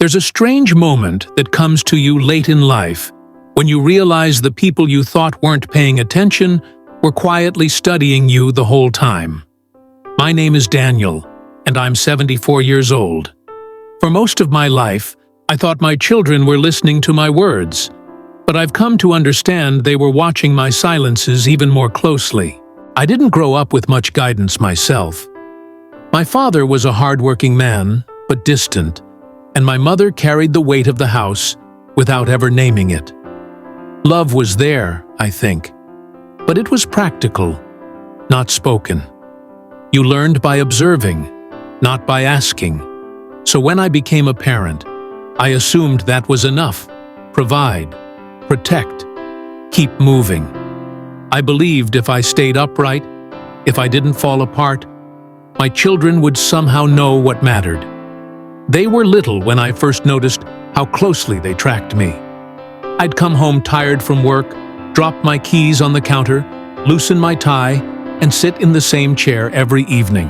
There's a strange moment that comes to you late in life when you realize the people you thought weren't paying attention were quietly studying you the whole time. My name is Daniel, and I'm 74 years old. For most of my life, I thought my children were listening to my words, but I've come to understand they were watching my silences even more closely. I didn't grow up with much guidance myself. My father was a hard-working man, but distant, and my mother carried the weight of the house without ever naming it. Love was there, I think, but it was practical, not spoken. You learned by observing, not by asking. So when I became a parent, I assumed that was enough. Provide, protect, keep moving. I believed if I stayed upright, if I didn't fall apart, my children would somehow know what mattered. They were little when I first noticed how closely they tracked me. I'd come home tired from work, drop my keys on the counter, loosen my tie, and sit in the same chair every evening.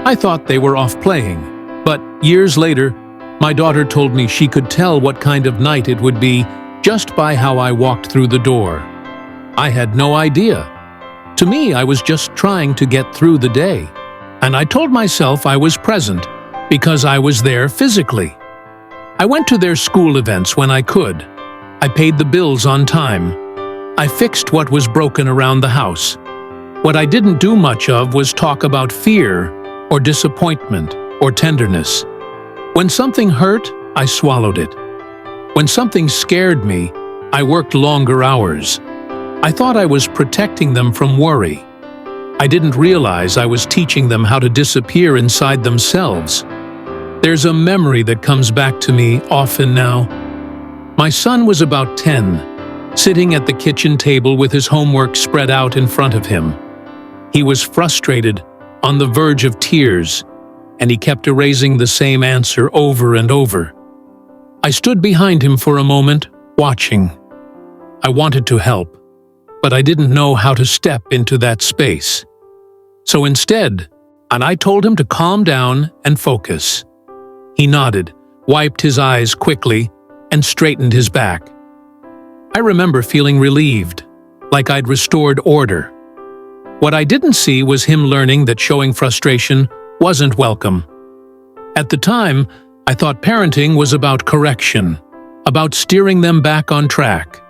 I thought they were off playing, but years later, my daughter told me she could tell what kind of night it would be just by how I walked through the door. I had no idea. To me, I was just trying to get through the day. And I told myself I was present because I was there physically. I went to their school events when I could. I paid the bills on time. I fixed what was broken around the house. What I didn't do much of was talk about fear or disappointment or tenderness. When something hurt, I swallowed it. When something scared me, I worked longer hours. I thought I was protecting them from worry. I didn't realize I was teaching them how to disappear inside themselves. There's a memory that comes back to me often now. My son was about 10, sitting at the kitchen table with his homework spread out in front of him. He was frustrated, on the verge of tears, and he kept erasing the same answer over and over. I stood behind him for a moment, watching. I wanted to help, but I didn't know how to step into that space. So instead, I told him to calm down and focus. He nodded, wiped his eyes quickly, and straightened his back. I remember feeling relieved, like I'd restored order. What I didn't see was him learning that showing frustration wasn't welcome. At the time, I thought parenting was about correction, about steering them back on track.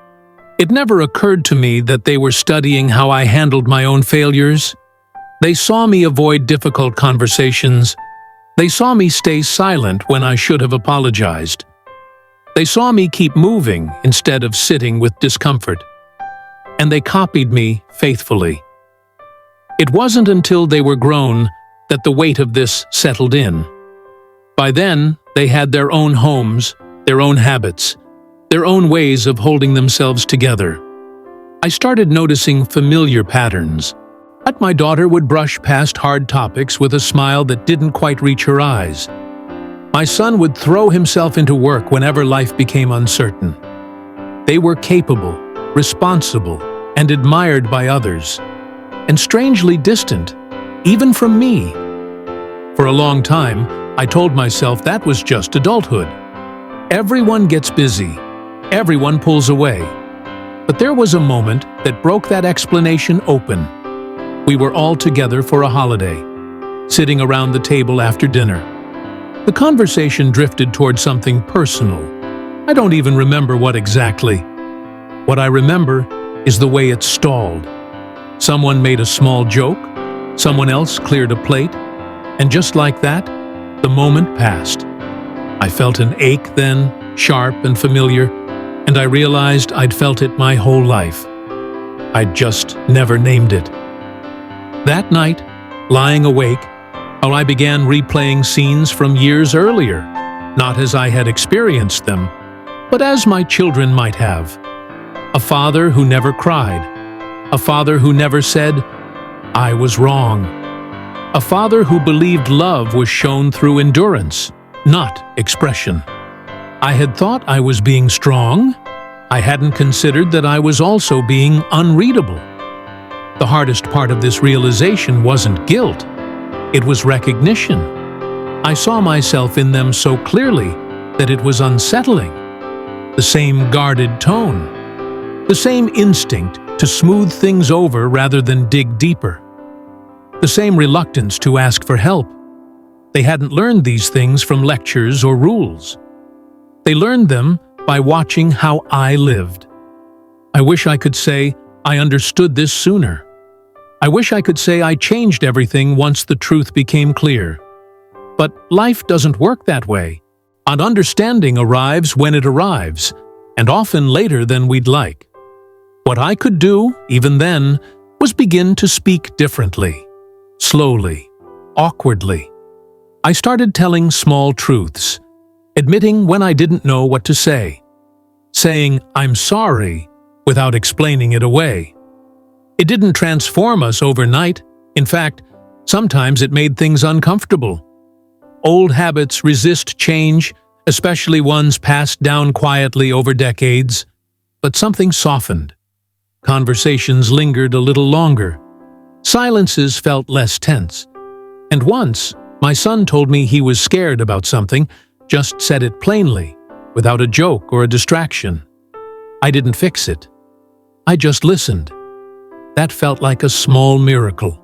It never occurred to me that they were studying how I handled my own failures. They saw me avoid difficult conversations. They saw me stay silent when I should have apologized. They saw me keep moving instead of sitting with discomfort. And they copied me faithfully. It wasn't until they were grown that the weight of this settled in. By then, they had their own homes, their own habits, their own ways of holding themselves together. I started noticing familiar patterns. But my daughter would brush past hard topics with a smile that didn't quite reach her eyes. My son would throw himself into work whenever life became uncertain. They were capable, responsible, and admired by others, and strangely distant, even from me. For a long time, I told myself that was just adulthood. Everyone gets busy. Everyone pulls away. But there was a moment that broke that explanation open. We were all together for a holiday, sitting around the table after dinner. The conversation drifted toward something personal. I don't even remember what exactly. What I remember is the way it stalled. Someone made a small joke, someone else cleared a plate, and just like that, the moment passed. I felt an ache then, sharp and familiar, and I realized I'd felt it my whole life. I'd just never named it. That night, lying awake, I began replaying scenes from years earlier, not as I had experienced them, but as my children might have. A father who never cried. A father who never said, "I was wrong." A father who believed love was shown through endurance, not expression. I had thought I was being strong. I hadn't considered that I was also being unreadable. The hardest part of this realization wasn't guilt. It was recognition. I saw myself in them so clearly that it was unsettling. The same guarded tone. The same instinct to smooth things over rather than dig deeper. The same reluctance to ask for help. They hadn't learned these things from lectures or rules. They learned them by watching how I lived. I wish I could say I understood this sooner. I wish I could say I changed everything once the truth became clear. But life doesn't work that way. An understanding arrives when it arrives, and often later than we'd like. What I could do, even then, was begin to speak differently. Slowly, awkwardly. I started telling small truths, admitting when I didn't know what to say, saying I'm sorry without explaining it away. It didn't transform us overnight. In fact, sometimes it made things uncomfortable. Old habits resist change, especially ones passed down quietly over decades. But something softened. Conversations lingered a little longer. Silences felt less tense. And once, my son told me he was scared about something, just said it plainly, without a joke or a distraction. I didn't fix it. I just listened. That felt like a small miracle.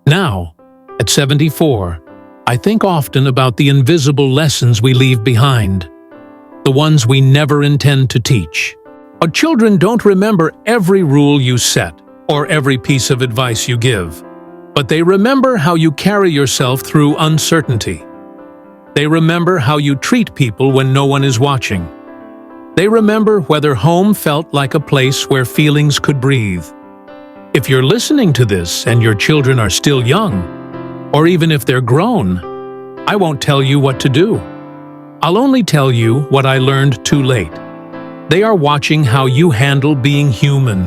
Now, at 74, I think often about the invisible lessons we leave behind, the ones we never intend to teach. Our children don't remember every rule you set or every piece of advice you give, but they remember how you carry yourself through uncertainty. They remember how you treat people when no one is watching. They remember whether home felt like a place where feelings could breathe. If you're listening to this and your children are still young, or even if they're grown, I won't tell you what to do. I'll only tell you what I learned too late. They are watching how you handle being human.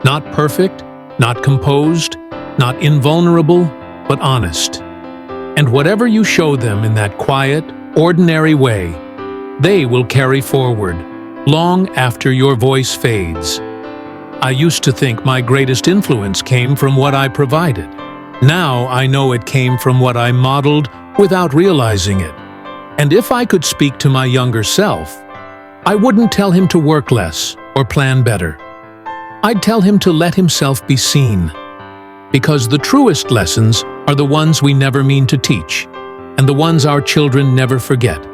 Not perfect, not composed, not invulnerable, but honest. And whatever you show them in that quiet, ordinary way, they will carry forward, long after your voice fades. I used to think my greatest influence came from what I provided. Now I know it came from what I modeled without realizing it. And if I could speak to my younger self, I wouldn't tell him to work less or plan better. I'd tell him to let himself be seen. Because the truest lessons are the ones we never mean to teach, and the ones our children never forget.